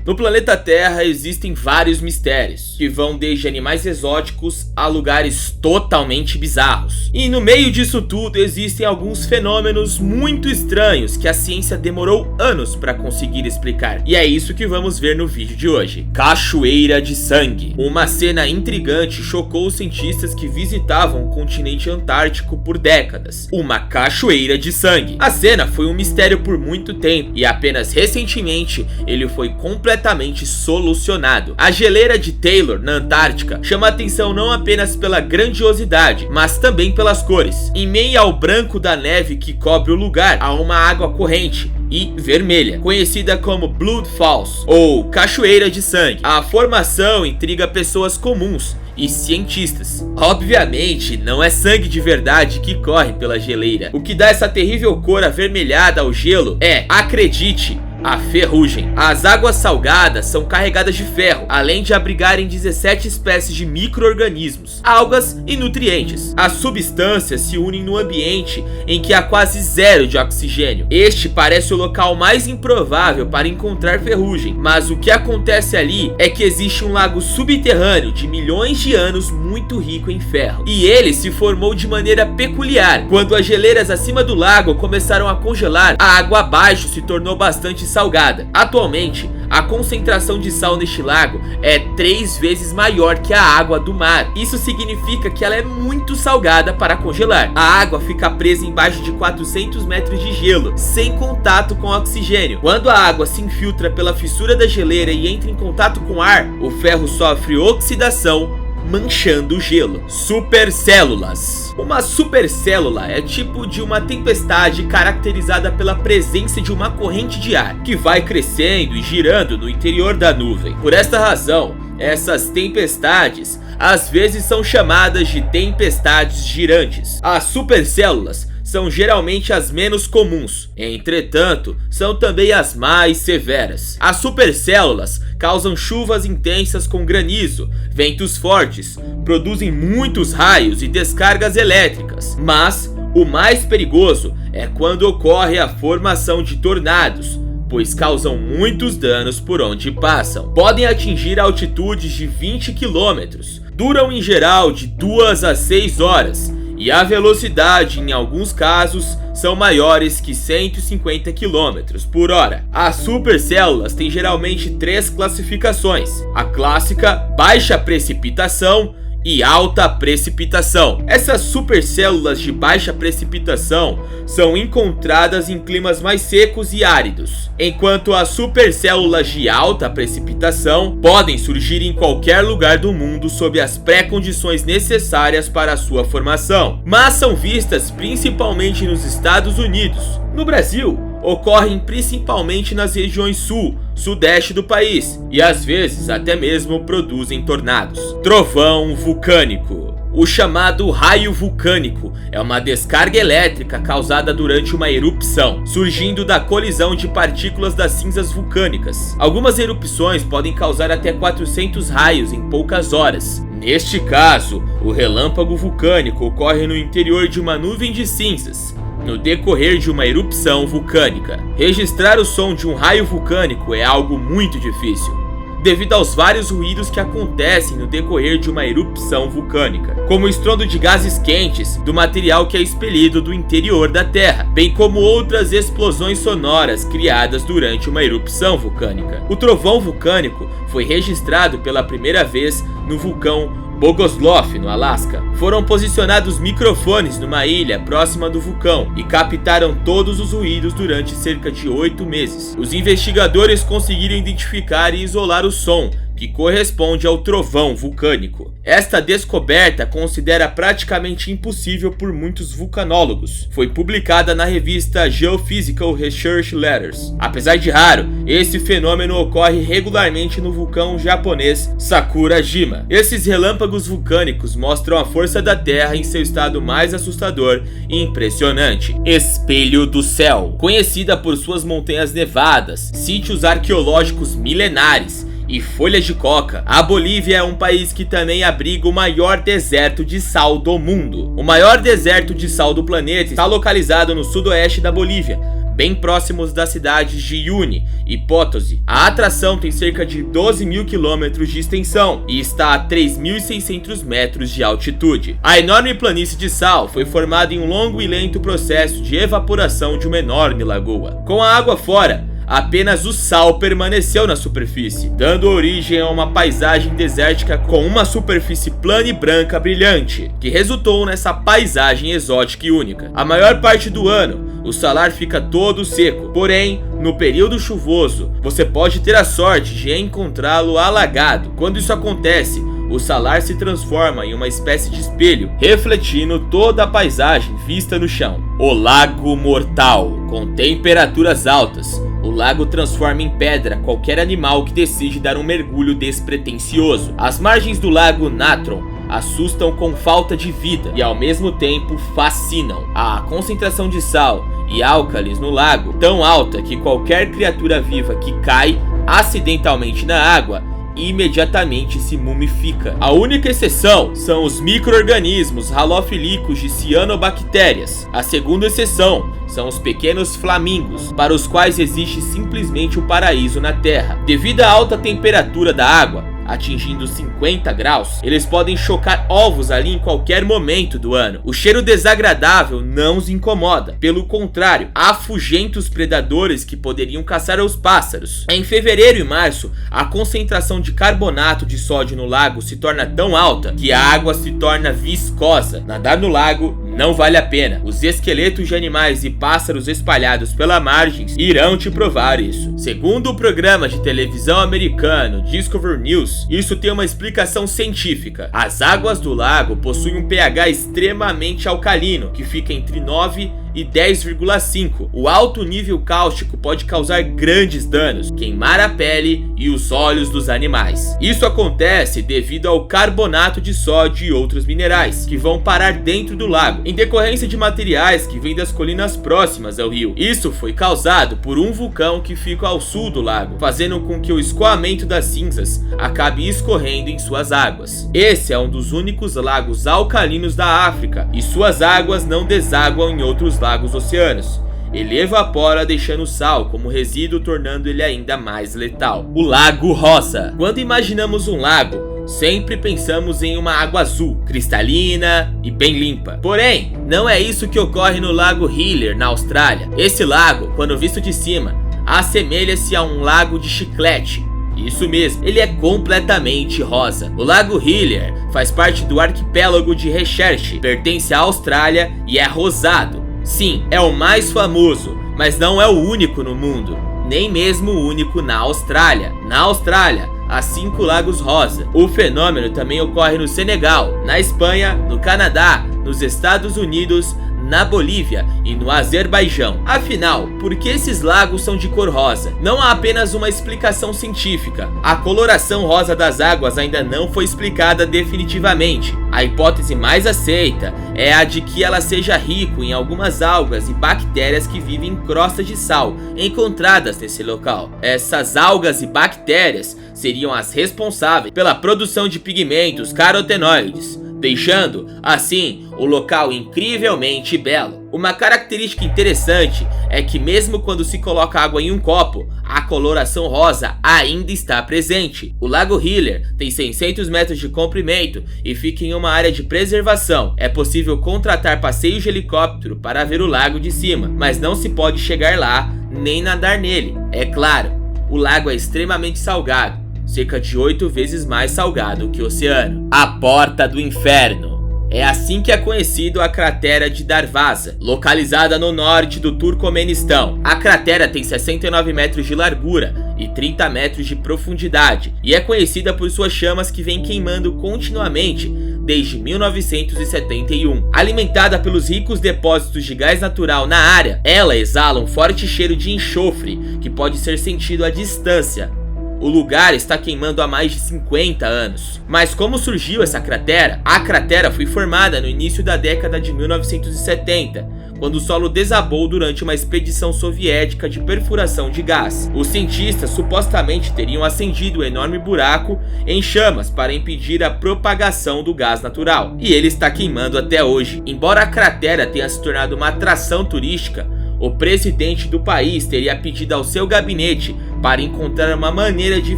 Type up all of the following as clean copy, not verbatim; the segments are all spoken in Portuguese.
No planeta Terra existem vários mistérios, que vão desde animais exóticos a lugares totalmente bizarros. E no meio disso tudo existem alguns fenômenos muito estranhos que a ciência demorou anos para conseguir explicar. E é isso que vamos ver no vídeo de hoje. Cachoeira de sangue. Uma cena intrigante chocou os cientistas que visitavam o continente antártico por décadas. Uma cachoeira de sangue. A cena foi um mistério por muito tempo e apenas recentemente ele foi completamente solucionado. A geleira de Taylor, na Antártica, chama atenção não apenas pela grandiosidade, mas também pelas cores. Em meio ao branco da neve que cobre o lugar, há uma água corrente e vermelha, conhecida como Blood Falls, ou Cachoeira de Sangue. A formação intriga pessoas comuns e cientistas. Obviamente, não é sangue de verdade que corre pela geleira. O que dá essa terrível cor avermelhada ao gelo é, acredite, a ferrugem. As águas salgadas são carregadas de ferro, além de abrigarem 17 espécies de micro-organismos, algas e nutrientes. As substâncias se unem no ambiente em que há quase zero de oxigênio. Este parece o local mais improvável para encontrar ferrugem, mas o que acontece ali é que existe um lago subterrâneo de milhões de anos muito rico em ferro. E ele se formou de maneira peculiar. Quando as geleiras acima do lago começaram a congelar, a água abaixo se tornou bastante salgada. Atualmente, a concentração de sal neste lago é 3 vezes maior que a água do mar. Isso significa que ela é muito salgada para congelar. A água fica presa embaixo de 400 metros de gelo, sem contato com oxigênio. Quando a água se infiltra pela fissura da geleira e entra em contato com o ar, o ferro sofre oxidação, manchando o gelo. Supercélulas. Uma supercélula é tipo de uma tempestade caracterizada pela presença de uma corrente de ar que vai crescendo e girando no interior da nuvem. Por esta razão, essas tempestades às vezes são chamadas de tempestades girantes. As supercélulas são geralmente as menos comuns, entretanto, são também as mais severas. As supercélulas causam chuvas intensas com granizo, ventos fortes, produzem muitos raios e descargas elétricas, mas o mais perigoso é quando ocorre a formação de tornados, pois causam muitos danos por onde passam. Podem atingir altitudes de 20 km, duram em geral de 2 a 6 horas, e a velocidade, em alguns casos, são maiores que 150 km por hora. As supercélulas têm geralmente 3 classificações: a clássica, baixa precipitação e alta precipitação. Essas supercélulas de baixa precipitação são encontradas em climas mais secos e áridos, enquanto as supercélulas de alta precipitação podem surgir em qualquer lugar do mundo sob as pré-condições necessárias para a sua formação, mas são vistas principalmente nos Estados Unidos. No Brasil, ocorrem principalmente nas regiões sul, sudeste do país e às vezes até mesmo produzem tornados. Trovão vulcânico. O chamado raio vulcânico é uma descarga elétrica causada durante uma erupção, surgindo da colisão de partículas das cinzas vulcânicas. Algumas erupções podem causar até 400 raios em poucas horas. Neste caso, o relâmpago vulcânico ocorre no interior de uma nuvem de cinzas, no decorrer de uma erupção vulcânica. Registrar o som de um raio vulcânico é algo muito difícil, devido aos vários ruídos que acontecem no decorrer de uma erupção vulcânica, como o estrondo de gases quentes do material que é expelido do interior da Terra, bem como outras explosões sonoras criadas durante uma erupção vulcânica. O trovão vulcânico foi registrado pela primeira vez no vulcão Bogoslof, no Alasca. Foram posicionados microfones numa ilha próxima do vulcão e captaram todos os ruídos durante cerca de 8 meses. Os investigadores conseguiram identificar e isolar o som, que corresponde ao trovão vulcânico. Esta descoberta considera praticamente impossível por muitos vulcanólogos. Foi publicada na revista Geophysical Research Letters. Apesar de raro, esse fenômeno ocorre regularmente no vulcão japonês Sakurajima. Esses relâmpagos vulcânicos mostram a força da Terra em seu estado mais assustador e impressionante. Espelho do Céu. Conhecida por suas montanhas nevadas, sítios arqueológicos milenares e folhas de coca, a Bolívia é um país que também abriga o maior deserto de sal do mundo. O maior deserto de sal do planeta está localizado no sudoeste da Bolívia, bem próximos das cidades de Yuni e Potosí. A atração tem cerca de 12 mil quilômetros de extensão e está a 3.600 metros de altitude. A enorme planície de sal foi formada em um longo e lento processo de evaporação de uma enorme lagoa. Com a água fora, apenas o sal permaneceu na superfície, dando origem a uma paisagem desértica com uma superfície plana e branca brilhante, que resultou nessa paisagem exótica e única. A maior parte do ano, o salar fica todo seco, porém, no período chuvoso, você pode ter a sorte de encontrá-lo alagado. Quando isso acontece, o salar se transforma em uma espécie de espelho, refletindo toda a paisagem vista no chão. O Lago Mortal. Com temperaturas altas, o lago transforma em pedra qualquer animal que decide dar um mergulho despretensioso. As margens do lago Natron assustam com falta de vida e ao mesmo tempo fascinam. A concentração de sal e álcalis no lago tão alta que qualquer criatura viva que cai acidentalmente na água imediatamente se mumifica. A única exceção são os micro-organismos halofílicos de cianobactérias. A segunda exceção são os pequenos flamingos, para os quais existe simplesmente o paraíso na Terra. Devido à alta temperatura da água, atingindo 50 graus, eles podem chocar ovos ali em qualquer momento do ano. O cheiro desagradável não os incomoda, pelo contrário, afugenta os predadores que poderiam caçar os pássaros. Em fevereiro e março, a concentração de carbonato de sódio no lago se torna tão alta que a água se torna viscosa. Nadar no lago não vale a pena. Os esqueletos de animais e pássaros espalhados pela margem irão te provar isso. Segundo o programa de televisão americano Discovery News, isso tem uma explicação científica. As águas do lago possuem um pH extremamente alcalino, que fica entre 9 e 10,5. O alto nível cáustico pode causar grandes danos, queimar a pele e os olhos dos animais. Isso acontece devido ao carbonato de sódio e outros minerais, que vão parar dentro do lago, em decorrência de materiais que vêm das colinas próximas ao rio. Isso foi causado por um vulcão que fica ao sul do lago, fazendo com que o escoamento das cinzas acabe escorrendo em suas águas. Esse é um dos únicos lagos alcalinos da África, e suas águas não desaguam em outros lagos oceanos. Ele evapora deixando o sal como resíduo, tornando ele ainda mais letal. O Lago Rosa. Quando imaginamos um lago, sempre pensamos em uma água azul, cristalina e bem limpa. Porém, não é isso que ocorre no Lago Hillier, na Austrália. Esse lago, quando visto de cima, assemelha-se a um lago de chiclete. Isso mesmo, ele é completamente rosa. O Lago Hillier faz parte do arquipélago de Recherche, pertence à Austrália e é rosado. Sim, é o mais famoso, mas não é o único no mundo, nem mesmo o único na Austrália. Na Austrália, há 5 lagos rosa. O fenômeno também ocorre no Senegal, na Espanha, no Canadá, nos Estados Unidos, na Bolívia e no Azerbaijão. Afinal, por que esses lagos são de cor rosa? Não há apenas uma explicação científica. A coloração rosa das águas ainda não foi explicada definitivamente. A hipótese mais aceita é a de que ela seja rico em algumas algas e bactérias que vivem em crostas de sal encontradas nesse local. Essas algas e bactérias seriam as responsáveis pela produção de pigmentos carotenoides, deixando, assim, o local incrivelmente belo. Uma característica interessante é que mesmo quando se coloca água em um copo, a coloração rosa ainda está presente. O Lago Hillier tem 600 metros de comprimento e fica em uma área de preservação. É possível contratar passeios de helicóptero para ver o lago de cima, mas não se pode chegar lá nem nadar nele. É claro, o lago é extremamente salgado, cerca de 8 vezes mais salgado que o oceano. A Porta do Inferno. É assim que é conhecido a cratera de Darvaza, localizada no norte do Turcomenistão. A cratera tem 69 metros de largura e 30 metros de profundidade, e é conhecida por suas chamas que vêm queimando continuamente desde 1971. Alimentada pelos ricos depósitos de gás natural na área, ela exala um forte cheiro de enxofre que pode ser sentido à distância. O lugar está queimando há mais de 50 anos. Mas como surgiu essa cratera? A cratera foi formada no início da década de 1970, quando o solo desabou durante uma expedição soviética de perfuração de gás. Os cientistas supostamente teriam acendido o enorme buraco em chamas para impedir a propagação do gás natural. E ele está queimando até hoje. Embora a cratera tenha se tornado uma atração turística, o presidente do país teria pedido ao seu gabinete para encontrar uma maneira de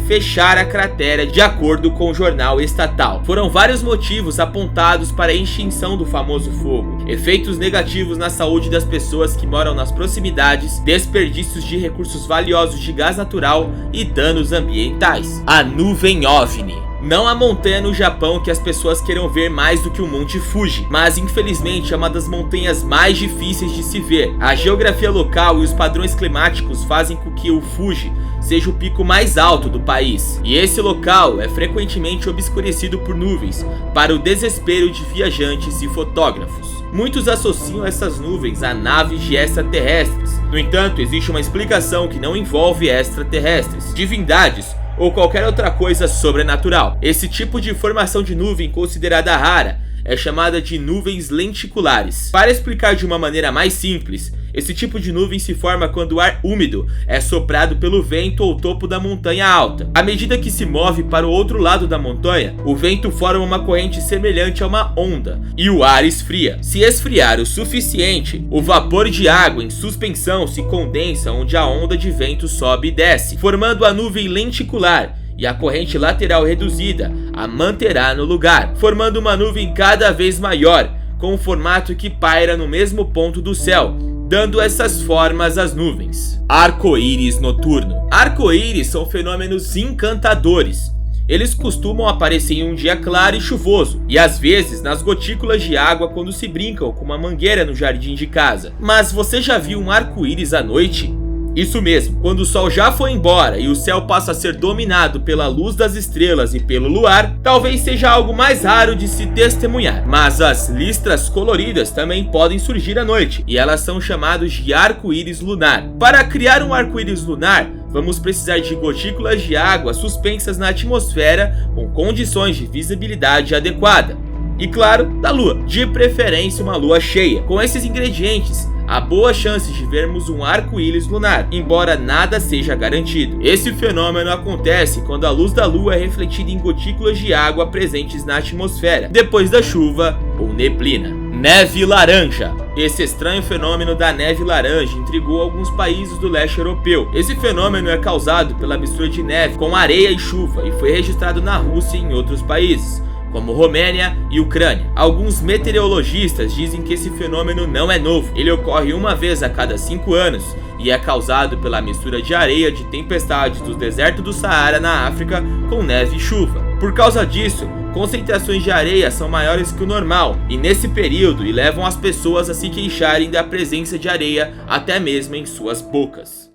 fechar a cratera, de acordo com o jornal estatal. Foram vários motivos apontados para a extinção do famoso fogo: efeitos negativos na saúde das pessoas que moram nas proximidades, desperdícios de recursos valiosos de gás natural e danos ambientais. A nuvem OVNI. Não há montanha no Japão que as pessoas queiram ver mais do que o Monte Fuji, mas infelizmente é uma das montanhas mais difíceis de se ver. A geografia local e os padrões climáticos fazem com que o Fuji seja o pico mais alto do país, e esse local é frequentemente obscurecido por nuvens, para o desespero de viajantes e fotógrafos. Muitos associam essas nuvens a naves de extraterrestres. No entanto, existe uma explicação que não envolve extraterrestres, divindades ou qualquer outra coisa sobrenatural. Esse tipo de formação de nuvem considerada rara é chamada de nuvens lenticulares. Para explicar de uma maneira mais simples, esse tipo de nuvem se forma quando o ar úmido é soprado pelo vento ao topo da montanha alta. À medida que se move para o outro lado da montanha, o vento forma uma corrente semelhante a uma onda e o ar esfria. Se esfriar o suficiente, o vapor de água em suspensão se condensa onde a onda de vento sobe e desce, formando a nuvem lenticular, e a corrente lateral reduzida a manterá no lugar, formando uma nuvem cada vez maior, com um formato que paira no mesmo ponto do céu, dando essas formas às nuvens. Arco-íris noturno. Arco-íris são fenômenos encantadores. Eles costumam aparecer em um dia claro e chuvoso, e às vezes nas gotículas de água quando se brincam com uma mangueira no jardim de casa. Mas você já viu um arco-íris à noite? Isso mesmo, quando o sol já foi embora e o céu passa a ser dominado pela luz das estrelas e pelo luar, talvez seja algo mais raro de se testemunhar. Mas as listras coloridas também podem surgir à noite, e elas são chamadas de arco-íris lunar. Para criar um arco-íris lunar, vamos precisar de gotículas de água suspensas na atmosfera com condições de visibilidade adequada. E claro, da lua, de preferência uma lua cheia. Com esses ingredientes, há boa chance de vermos um arco-íris lunar, embora nada seja garantido. Esse fenômeno acontece quando a luz da lua é refletida em gotículas de água presentes na atmosfera, depois da chuva ou neblina. Neve laranja. Esse estranho fenômeno da neve laranja intrigou alguns países do leste europeu. Esse fenômeno é causado pela mistura de neve com areia e chuva e foi registrado na Rússia e em outros países, como Romênia e Ucrânia. Alguns meteorologistas dizem que esse fenômeno não é novo. Ele ocorre uma vez a cada 5 anos e é causado pela mistura de areia de tempestades do deserto do Saara na África com neve e chuva. Por causa disso, concentrações de areia são maiores que o normal e nesse período levam as pessoas a se queixarem da presença de areia até mesmo em suas bocas.